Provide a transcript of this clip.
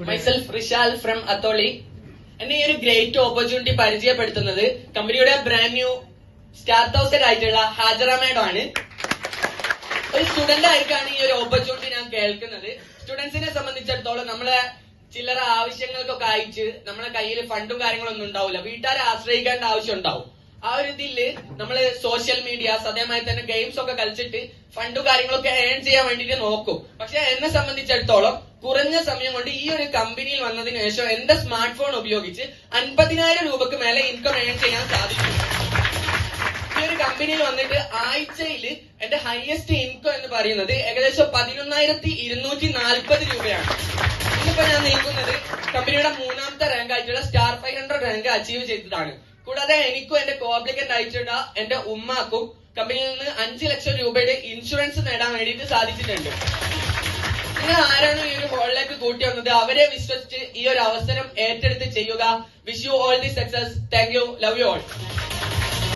Myself Rishal from Atholi. എന്നെ ഈ ഒരു ഗ്രേറ്റ് ഓപ്പർച്യൂണിറ്റി പരിചയപ്പെടുത്തുന്നത് കമ്പനിയുടെ ബ്രാൻഡ് ന്യൂ സ്റ്റാർട്ട് ഹൗസർ ആയിട്ടുള്ള ഹാജറ മേഡം ആണ്. ഒരു സ്റ്റുഡന്റ് ആയിട്ടാണ് ഈ ഒരു ഓപ്പർച്യൂണിറ്റി ഞാൻ കേൾക്കുന്നത്. സ്റ്റുഡൻസിനെ സംബന്ധിച്ചിടത്തോളം നമ്മളെ ചില്ലറ ആവശ്യങ്ങൾക്കൊക്കെ അയച്ച് നമ്മളെ കയ്യിൽ ഫണ്ടും കാര്യങ്ങളൊന്നും ഉണ്ടാവില്ല, വീട്ടുകാരെ ആശ്രയിക്കേണ്ട ആവശ്യം ഉണ്ടാവും. ആ ഒരു ഇതില് നമ്മള് സോഷ്യൽ മീഡിയാസ് അതേമാതിരി തന്നെ ഗെയിംസ് ഒക്കെ കളിച്ചിട്ട് ഫണ്ടും കാര്യങ്ങളൊക്കെ ഏൺ ചെയ്യാൻ വേണ്ടിട്ട് നോക്കും. പക്ഷെ എന്നെ സംബന്ധിച്ചിടത്തോളം കുറഞ്ഞ സമയം കൊണ്ട് ഈ ഒരു കമ്പനിയിൽ വന്നതിന് ശേഷം എന്റെ സ്മാർട്ട് ഫോൺ ഉപയോഗിച്ച് 50,000 രൂപക്ക് മേലെ ഇൻകം ഏൺ ചെയ്യാൻ സാധിക്കും. ഈ ഒരു കമ്പനിയിൽ വന്നിട്ട് ആഴ്ചയിൽ എന്റെ ഹയസ്റ്റ് ഇൻകം എന്ന് പറയുന്നത് ഏകദേശം 11,240 രൂപയാണ്. ഇന്നിപ്പോ ഞാൻ നിൽക്കുന്നത് കമ്പനിയുടെ 3ാമത്തെ റാങ്ക് ആയിട്ടുള്ള സ്റ്റാർ 500 റാങ്ക് അച്ചീവ് ചെയ്തതാണ്. കൂടാതെ എനിക്കും എന്റെ കോപ്ലിക്കന്റ് അയച്ചിട്ട എന്റെ ഉമ്മാക്കും കമ്പനിയിൽ നിന്ന് 5 ലക്ഷം രൂപയുടെ ഇൻഷുറൻസ് നേടാൻ വേണ്ടിയിട്ട് സാധിച്ചിട്ടുണ്ട്. നിങ്ങൾ ആരാണ് ഈ ഒരു ഹോളിലേക്ക് കൂട്ടി വന്നത് അവരെ വിശ്വസിച്ച് ഈ ഒരു അവസരം ഏറ്റെടുത്ത് ചെയ്യുക. Wish you all the success. Thank you. Love you all.